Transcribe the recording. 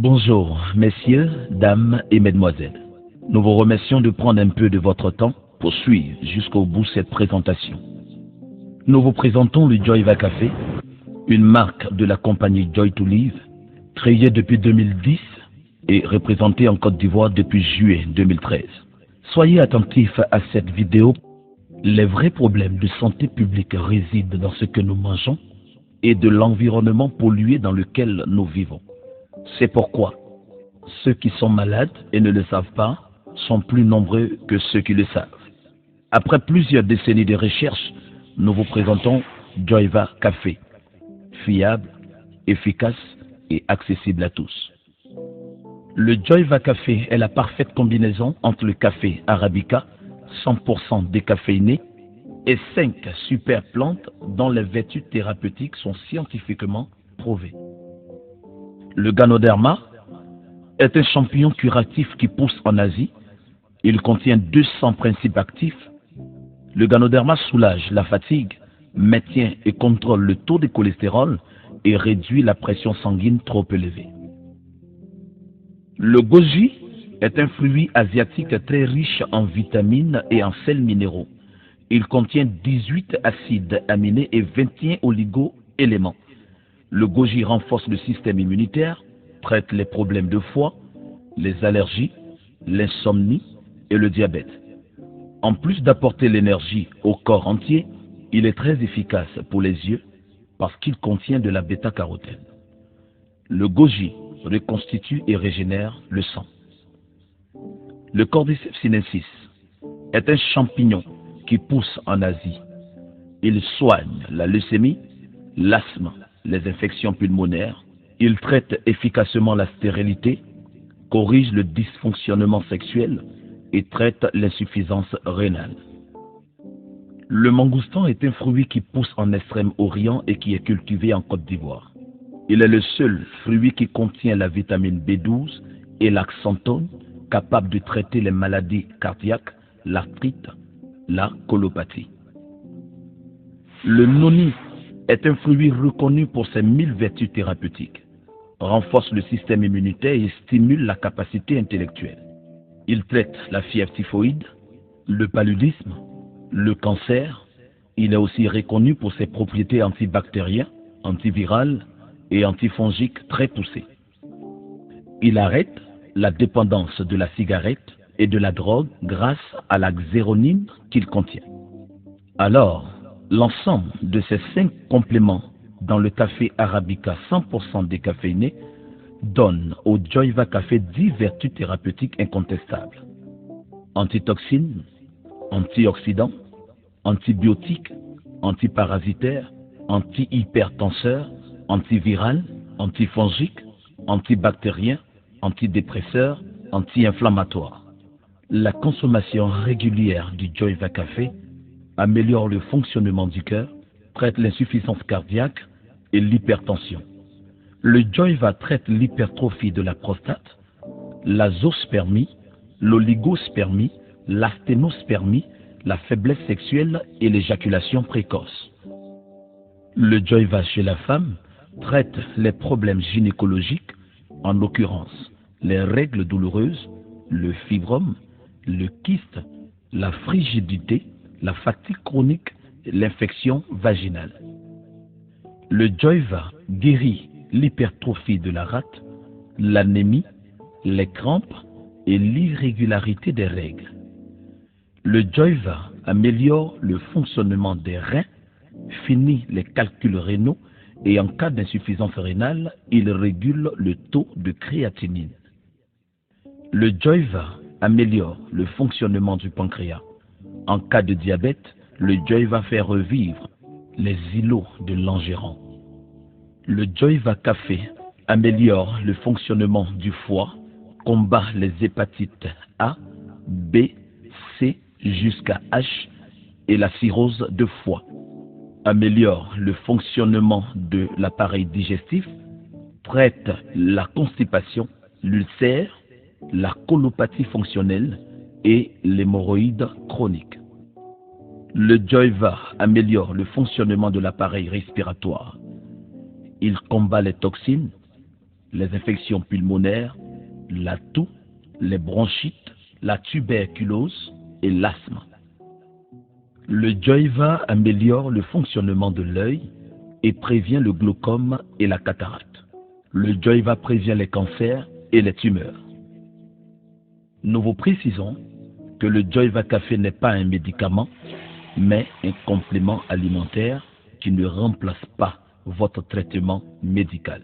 Bonjour, messieurs, dames et mesdemoiselles. Nous vous remercions de prendre un peu de votre temps pour suivre jusqu'au bout cette présentation. Nous vous présentons le Joyva Café, une marque de la compagnie Joy to Live, créée depuis 2010 et représentée en Côte d'Ivoire depuis juillet 2013. Soyez attentifs à cette vidéo. Les vrais problèmes de santé publique résident dans ce que nous mangeons et de l'environnement pollué dans lequel nous vivons. C'est pourquoi ceux qui sont malades et ne le savent pas sont plus nombreux que ceux qui le savent. Après plusieurs décennies de recherche, nous vous présentons Joyva Café, fiable, efficace et accessible à tous. Le Joyva Café est la parfaite combinaison entre le café Arabica, 100% décaféiné, et 5 super plantes dont les vertus thérapeutiques sont scientifiquement prouvées. Le Ganoderma est un champignon curatif qui pousse en Asie. Il contient 200 principes actifs. Le Ganoderma soulage la fatigue, maintient et contrôle le taux de cholestérol et réduit la pression sanguine trop élevée. Le goji est un fruit asiatique très riche en vitamines et en sels minéraux. Il contient 18 acides aminés et 21 oligo-éléments. Le goji renforce le système immunitaire, traite les problèmes de foie, les allergies, l'insomnie et le diabète. En plus d'apporter l'énergie au corps entier, il est très efficace pour les yeux parce qu'il contient de la bêta-carotène. Le goji reconstitue et régénère le sang. Le Cordyceps sinensis est un champignon qui pousse en Asie. Il soigne la leucémie, l'asthme, les infections pulmonaires. Il traite efficacement la stérilité, corrige le dysfonctionnement sexuel et traite l'insuffisance rénale. Le mangoustan est un fruit qui pousse en Extrême-Orient et qui est cultivé en Côte d'Ivoire. Il est le seul fruit qui contient la vitamine B12 et l'axanthone, capable de traiter les maladies cardiaques, l'arthrite, la colopathie. Le noni est un fruit reconnu pour ses 1000 vertus thérapeutiques, renforce le système immunitaire et stimule la capacité intellectuelle. Il traite la fièvre typhoïde, le paludisme, le cancer. Il est aussi reconnu pour ses propriétés antibactériennes, antivirales et antifongiques très poussées. Il arrête la dépendance de la cigarette et de la drogue grâce à la xéronine qu'il contient. Alors, l'ensemble de ces 5 compléments dans le café Arabica 100% décaféiné donne au Joyva Café 10 vertus thérapeutiques incontestables. Antitoxines, antioxydants, antibiotiques, antiparasitaires, antihypertenseurs, antivirales, antifongiques, antibactériens, antidépresseurs, anti-inflammatoires. La consommation régulière du Joyva Café améliore le fonctionnement du cœur, traite l'insuffisance cardiaque et l'hypertension. Le Joyva traite l'hypertrophie de la prostate, la zoospermie, l'oligospermie, l'asténospermie, la faiblesse sexuelle et l'éjaculation précoce. Le Joyva chez la femme traite les problèmes gynécologiques, en l'occurrence les règles douloureuses, le fibrome, le kyste, la frigidité, la fatigue chronique et l'infection vaginale. Le Joyva guérit l'hypertrophie de la rate, l'anémie, les crampes et l'irrégularité des règles. Le Joyva améliore le fonctionnement des reins, finit les calculs rénaux et en cas d'insuffisance rénale, il régule le taux de créatinine. Le Joyva améliore le fonctionnement du pancréas. En cas de diabète, le Joyva fait revivre les îlots de Langerhans. Le Joyva Café améliore le fonctionnement du foie, combat les hépatites A, B, C jusqu'à H et la cirrhose de foie, améliore le fonctionnement de l'appareil digestif, traite la constipation, l'ulcère, la colopathie fonctionnelle et l'hémorroïde chronique. Le Joyva améliore le fonctionnement de l'appareil respiratoire. Il combat les toxines, les infections pulmonaires, la toux, les bronchites, la tuberculose et l'asthme. Le Joyva améliore le fonctionnement de l'œil et prévient le glaucome et la cataracte. Le Joyva prévient les cancers et les tumeurs. Nous vous précisons que le Joyva Café n'est pas un médicament, mais un complément alimentaire qui ne remplace pas votre traitement médical.